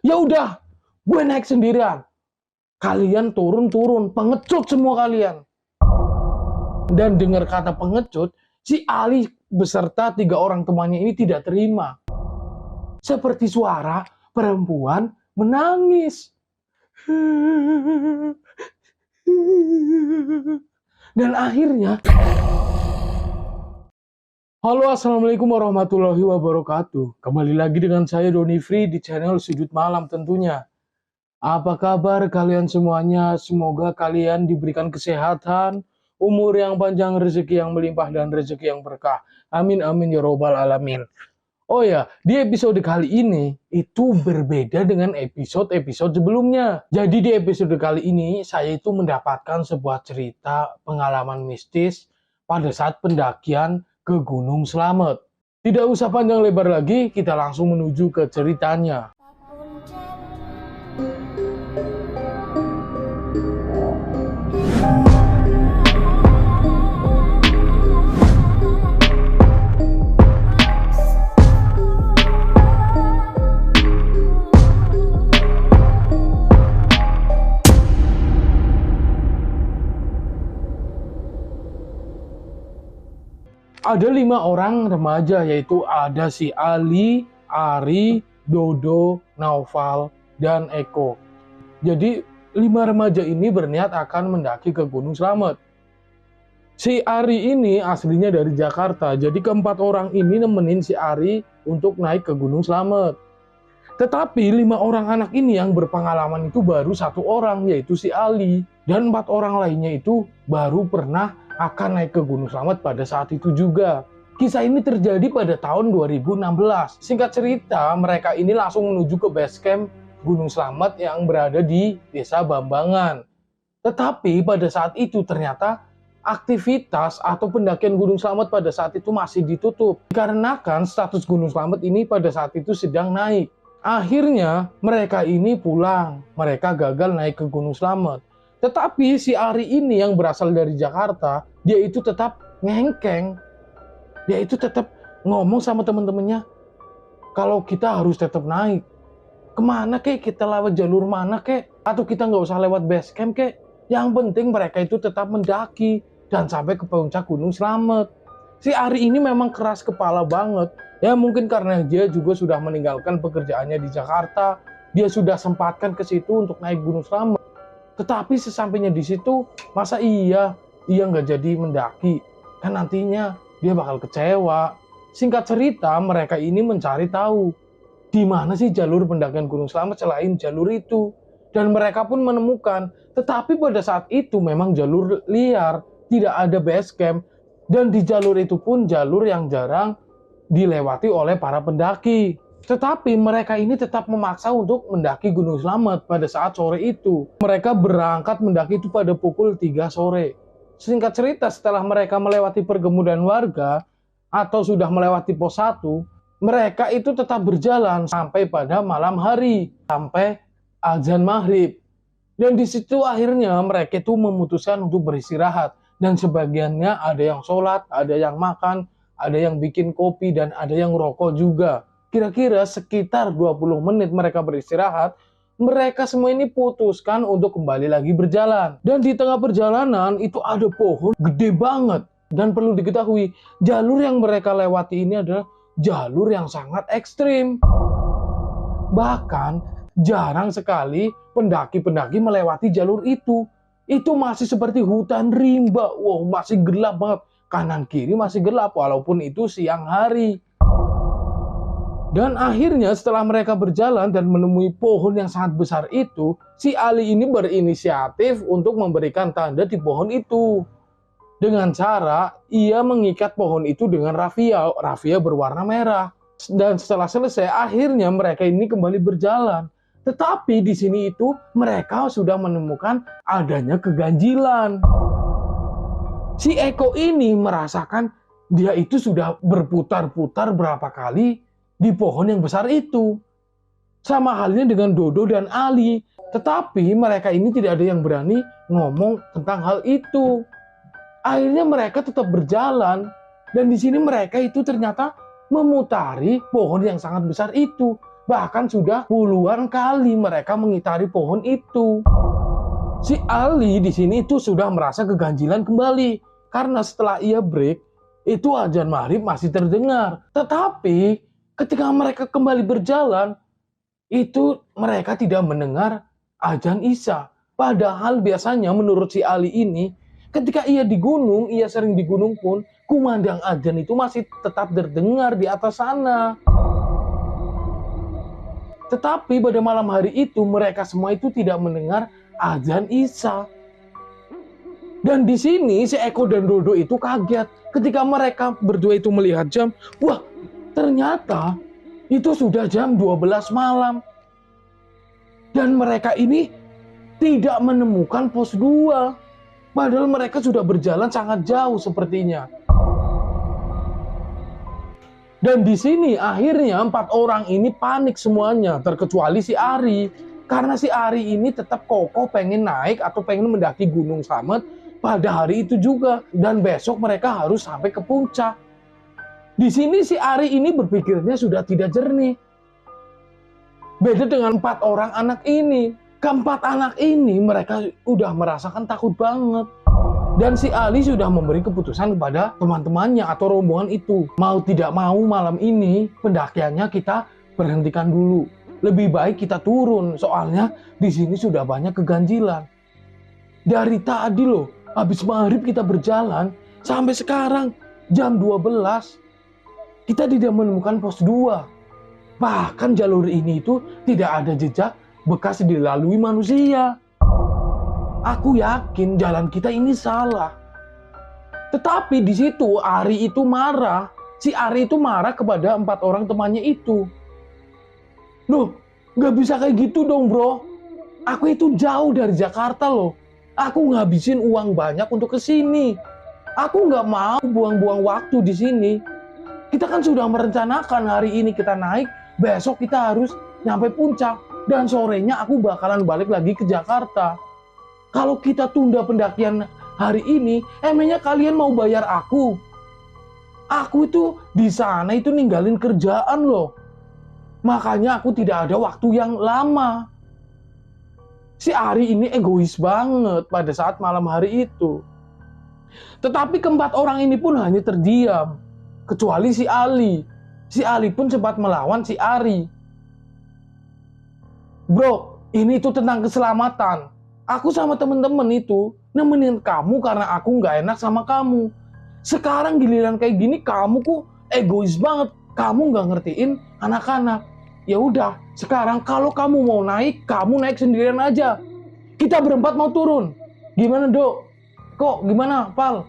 Ya udah, gue naik sendirian. Kalian turun-turun, pengecut semua kalian. Dan dengar kata pengecut, si Ali beserta 3 orang temannya ini tidak terima. Seperti suara perempuan menangis. Dan akhirnya, halo, assalamualaikum warahmatullahi wabarakatuh. Kembali lagi dengan saya Doni Free di channel Sudut Malam tentunya. Apa kabar kalian semuanya? Semoga kalian diberikan kesehatan, umur yang panjang, rezeki yang melimpah, dan rezeki yang berkah. Amin amin ya robbal alamin. Oh ya, di episode kali ini itu berbeda dengan episode-episode sebelumnya. Jadi di episode kali ini saya itu mendapatkan sebuah cerita pengalaman mistis pada saat pendakian ke Gunung Slamet. Tidak usah panjang lebar lagi, kita langsung menuju ke ceritanya. Ada 5 orang remaja, yaitu ada si Ali, Ari, Dodo, Naufal, dan Eko. Jadi 5 remaja ini berniat akan mendaki ke Gunung Slamet. Si Ari ini aslinya dari Jakarta, jadi keempat orang ini nemenin si Ari untuk naik ke Gunung Slamet. Tetapi 5 orang anak ini yang berpengalaman itu baru 1 orang, yaitu si Ali. Dan 4 orang lainnya itu baru pernah akan naik ke Gunung Slamet pada saat itu juga. Kisah ini terjadi pada tahun 2016. Singkat cerita, mereka ini langsung menuju ke base camp Gunung Slamet yang berada di Desa Bambangan. Tetapi pada saat itu ternyata aktivitas atau pendakian Gunung Slamet pada saat itu masih ditutup. Dikarenakan status Gunung Slamet ini pada saat itu sedang naik. Akhirnya mereka ini pulang. Mereka gagal naik ke Gunung Slamet. Tetapi si Ari ini yang berasal dari Jakarta, dia itu tetap ngengkeng. Dia itu tetap ngomong sama teman-temannya, kalau kita harus tetap naik. Kemana kek? Kita lewat jalur mana kek? Atau kita nggak usah lewat base camp kek? Yang penting mereka itu tetap mendaki dan sampai ke puncak Gunung Slamet. Si Ari ini memang keras kepala banget. Ya mungkin karena dia juga sudah meninggalkan pekerjaannya di Jakarta. Dia sudah sempatkan ke situ untuk naik Gunung Slamet. Tetapi sesampainya di situ, masa iya nggak jadi mendaki? Kan nantinya dia bakal kecewa. Singkat cerita, mereka ini mencari tahu di mana sih jalur pendakian Gunung Slamet selain jalur itu. Dan mereka pun menemukan, tetapi pada saat itu memang jalur liar, tidak ada base camp. Dan di jalur itu pun jalur yang jarang dilewati oleh para pendaki. Tetapi mereka ini tetap memaksa untuk mendaki Gunung Slamet pada saat sore itu. Mereka berangkat mendaki itu pada pukul 3 sore. Singkat cerita, setelah mereka melewati perkebunan warga atau sudah melewati pos 1, mereka itu tetap berjalan sampai pada malam hari, sampai azan maghrib. Dan di situ akhirnya mereka itu memutuskan untuk beristirahat. Dan sebagiannya ada yang sholat, ada yang makan, ada yang bikin kopi, dan ada yang rokok juga. Kira-kira sekitar 20 menit mereka beristirahat, mereka semua ini putuskan untuk kembali lagi berjalan. Dan di tengah perjalanan itu ada pohon gede banget. Dan perlu diketahui, jalur yang mereka lewati ini adalah jalur yang sangat ekstrim. Bahkan jarang sekali pendaki-pendaki melewati jalur itu. Itu masih seperti hutan rimba. Wow, masih gelap banget. Kanan kiri masih gelap walaupun itu siang hari. Dan akhirnya setelah mereka berjalan dan menemui pohon yang sangat besar itu, si Ali ini berinisiatif untuk memberikan tanda di pohon itu. Dengan cara ia mengikat pohon itu dengan rafia berwarna merah. Dan setelah selesai, akhirnya mereka ini kembali berjalan. Tetapi di sini itu mereka sudah menemukan adanya keganjilan. Si Eko ini merasakan dia itu sudah berputar-putar berapa kali di pohon yang besar itu. Sama halnya dengan Dodo dan Ali. Tetapi mereka ini tidak ada yang berani ngomong tentang hal itu. Akhirnya mereka tetap berjalan. Dan di sini mereka itu ternyata memutari pohon yang sangat besar itu. Bahkan sudah puluhan kali mereka mengitari pohon itu. Si Ali di sini itu sudah merasa keganjilan kembali. Karena setelah ia break, itu azan maghrib masih terdengar. Tetapi ketika mereka kembali berjalan, itu mereka tidak mendengar azan isya. Padahal biasanya menurut si Ali ini, ketika ia di gunung, ia sering di gunung pun, kumandang azan itu masih tetap terdengar di atas sana. Tetapi pada malam hari itu mereka semua itu tidak mendengar azan isya. Dan di sini si Eko dan Dodo itu kaget ketika mereka berdua itu melihat jam. Wah, ternyata itu sudah jam 12 malam. Dan mereka ini tidak menemukan pos 2. Padahal mereka sudah berjalan sangat jauh sepertinya. Dan di sini akhirnya 4 orang ini panik semuanya, terkecuali si Ari. Karena si Ari ini tetap kokoh pengen naik atau pengen mendaki Gunung Slamet pada hari itu juga. Dan besok mereka harus sampai ke puncak. Di sini si Ari ini berpikirnya sudah tidak jernih. Beda dengan 4 orang anak ini. Keempat anak ini mereka udah merasakan takut banget. Dan si Ali sudah memberi keputusan kepada teman-temannya atau rombongan itu. Mau tidak mau malam ini pendakiannya kita berhentikan dulu. Lebih baik kita turun, soalnya di sini sudah banyak keganjilan. Dari tadi loh, habis maghrib kita berjalan, sampai sekarang jam 12, kita tidak menemukan pos 2. Bahkan jalur ini itu tidak ada jejak bekas dilalui manusia. Aku yakin jalan kita ini salah. Tetapi di situ Ari itu marah. Si Ari itu marah kepada 4 orang temannya itu. Loh, nggak bisa kayak gitu dong bro. Aku itu jauh dari Jakarta loh. Aku ngabisin uang banyak untuk kesini. Aku nggak mau buang-buang waktu di sini. Kita kan sudah merencanakan hari ini kita naik. Besok kita harus nyampe puncak. Dan sorenya aku bakalan balik lagi ke Jakarta. Kalau kita tunda pendakian hari ini, emangnya kalian mau bayar aku? Aku itu di sana itu ninggalin kerjaan loh. Makanya aku tidak ada waktu yang lama. Si Ari ini egois banget pada saat malam hari itu. Tetapi keempat orang ini pun hanya terdiam. Kecuali si Ali. Si Ali pun sempat melawan si Ari. Bro, ini itu tentang keselamatan. Aku sama temen-temen itu nemenin kamu karena aku nggak enak sama kamu. Sekarang giliran kayak gini kamu kok egois banget. Kamu nggak ngertiin anak-anak. Ya udah, sekarang kalau kamu mau naik, kamu naik sendirian aja. Kita berempat mau turun. Gimana Dok? Kok gimana Pal?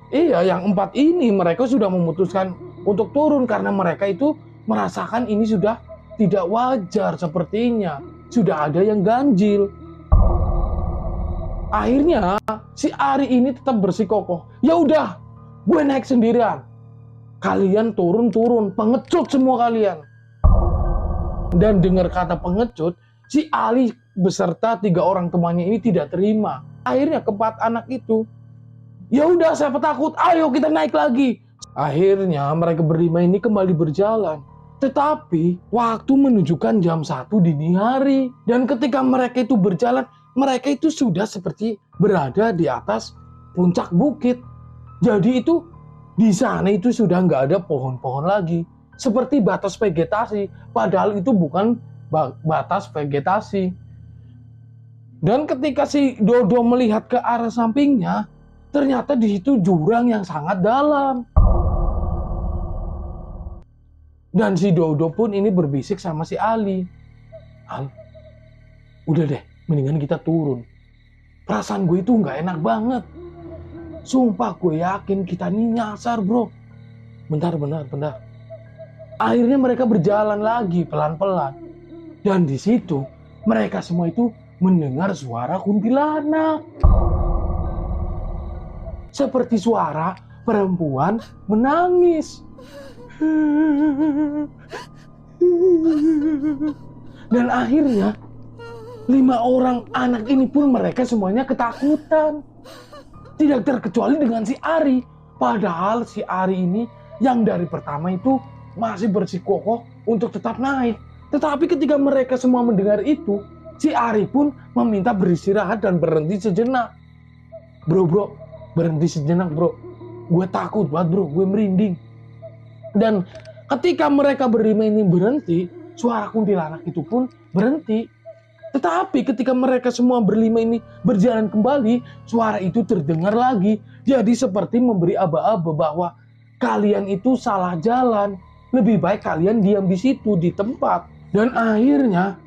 Iya, yang 4 ini mereka sudah memutuskan untuk turun karena mereka itu merasakan ini sudah tidak wajar sepertinya. Sudah ada yang ganjil. Akhirnya si Ari ini tetap bersikokoh. Ya udah, gue naik sendirian. Kalian turun, pengecut semua kalian. Dan dengar kata pengecut, si Ali beserta 3 orang temannya ini tidak terima. Akhirnya keempat anak itu, ya udah siapa takut, ayo kita naik lagi. Akhirnya mereka berlima ini kembali berjalan. Tetapi waktu menunjukkan jam 1 dini hari. Dan ketika mereka itu berjalan, mereka itu sudah seperti berada di atas puncak bukit. Jadi itu di sana itu sudah nggak ada pohon-pohon lagi. Seperti batas vegetasi. Padahal itu bukan batas vegetasi. Dan ketika si Dodo melihat ke arah sampingnya, ternyata di situ jurang yang sangat dalam. Dan si Dodo pun ini berbisik sama si Ali. Al, udah deh, mendingan kita turun. Perasaan gue itu nggak enak banget. Sumpah gue yakin kita ini nyasar bro. Bentar. Akhirnya mereka berjalan lagi pelan-pelan. Dan di situ mereka semua itu mendengar suara kuntilanak. Seperti suara perempuan menangis. Dan akhirnya 5 orang anak ini pun mereka semuanya ketakutan. Tidak terkecuali dengan si Ari. Padahal si Ari ini yang dari pertama itu masih bersikukuh untuk tetap naik. Tetapi ketika mereka semua mendengar itu, si Ari pun meminta beristirahat dan berhenti sejenak. Bro, berhenti sejenak bro. Gue takut banget bro, gue merinding. Dan ketika mereka berlima ini berhenti, suara kuntilanak itu pun berhenti. Tetapi ketika mereka semua berlima ini berjalan kembali, suara itu terdengar lagi. Jadi seperti memberi aba-aba bahwa kalian itu salah jalan. Lebih baik kalian diam di situ, di tempat. Dan akhirnya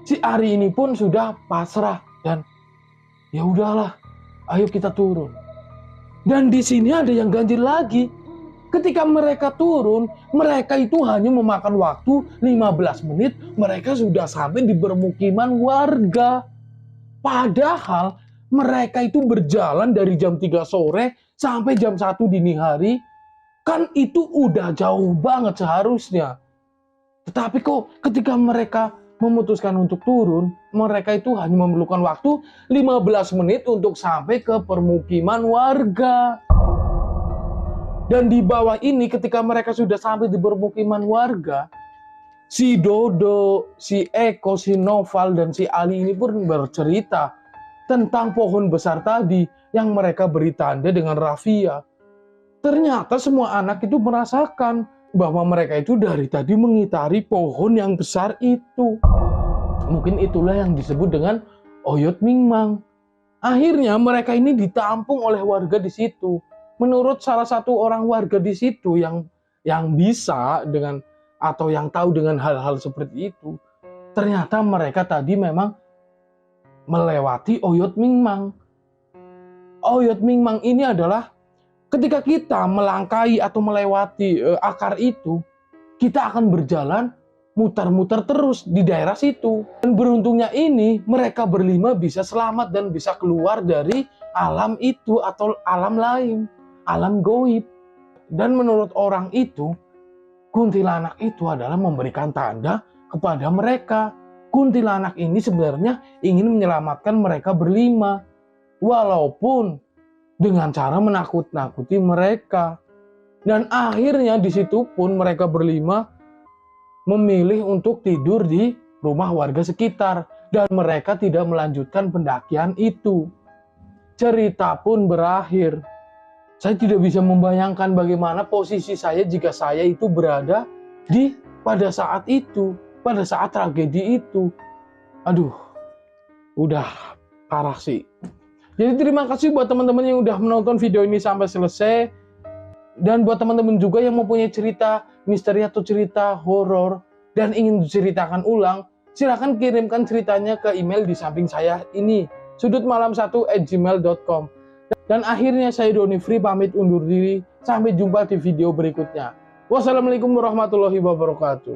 si Ari ini pun sudah pasrah dan ya udahlah, ayo kita turun. Dan di sini ada yang ganjil lagi. Ketika mereka turun, mereka itu hanya memakan waktu 15 menit, mereka sudah sampai di permukiman warga. Padahal mereka itu berjalan dari jam 3 sore sampai jam 1 dini hari. Kan itu udah jauh banget seharusnya. Tetapi kok ketika mereka memutuskan untuk turun, mereka itu hanya memerlukan waktu 15 menit untuk sampai ke permukiman warga. Dan di bawah ini ketika mereka sudah sampai di permukiman warga, si Dodo, si Eko, si Noval, dan si Ali ini pun bercerita tentang pohon besar tadi yang mereka beri tanda dengan rafia. Ternyata semua anak itu merasakan bahwa mereka itu dari tadi mengitari pohon yang besar itu. Mungkin itulah yang disebut dengan Oyot Mingmang. Akhirnya mereka ini ditampung oleh warga di situ. Menurut salah satu orang warga di situ yang bisa dengan atau yang tahu dengan hal-hal seperti itu, ternyata mereka tadi memang melewati Oyot Mingmang. Oyot Mingmang ini adalah ketika kita melangkahi atau melewati akar itu, kita akan berjalan muter-muter terus di daerah situ. Dan beruntungnya ini mereka berlima bisa selamat dan bisa keluar dari alam itu atau alam lain, alam goib. Dan menurut orang itu, kuntilanak itu adalah memberikan tanda kepada mereka. Kuntilanak ini sebenarnya ingin menyelamatkan mereka berlima, walaupun dengan cara menakut-nakuti mereka. Dan akhirnya di situ pun mereka berlima memilih untuk tidur di rumah warga sekitar dan mereka tidak melanjutkan pendakian itu. Cerita pun berakhir. Saya tidak bisa membayangkan bagaimana posisi saya jika saya itu berada pada saat itu, pada saat tragedi itu. Aduh, udah parah sih. Jadi terima kasih buat teman-teman yang udah menonton video ini sampai selesai. Dan buat teman-teman juga yang mempunyai cerita misteri atau cerita horor dan ingin diceritakan ulang, silahkan kirimkan ceritanya ke email di samping saya ini, sudutmalam1@gmail.com. Dan akhirnya saya Doni Free pamit undur diri. Sampai jumpa di video berikutnya. Wassalamualaikum warahmatullahi wabarakatuh.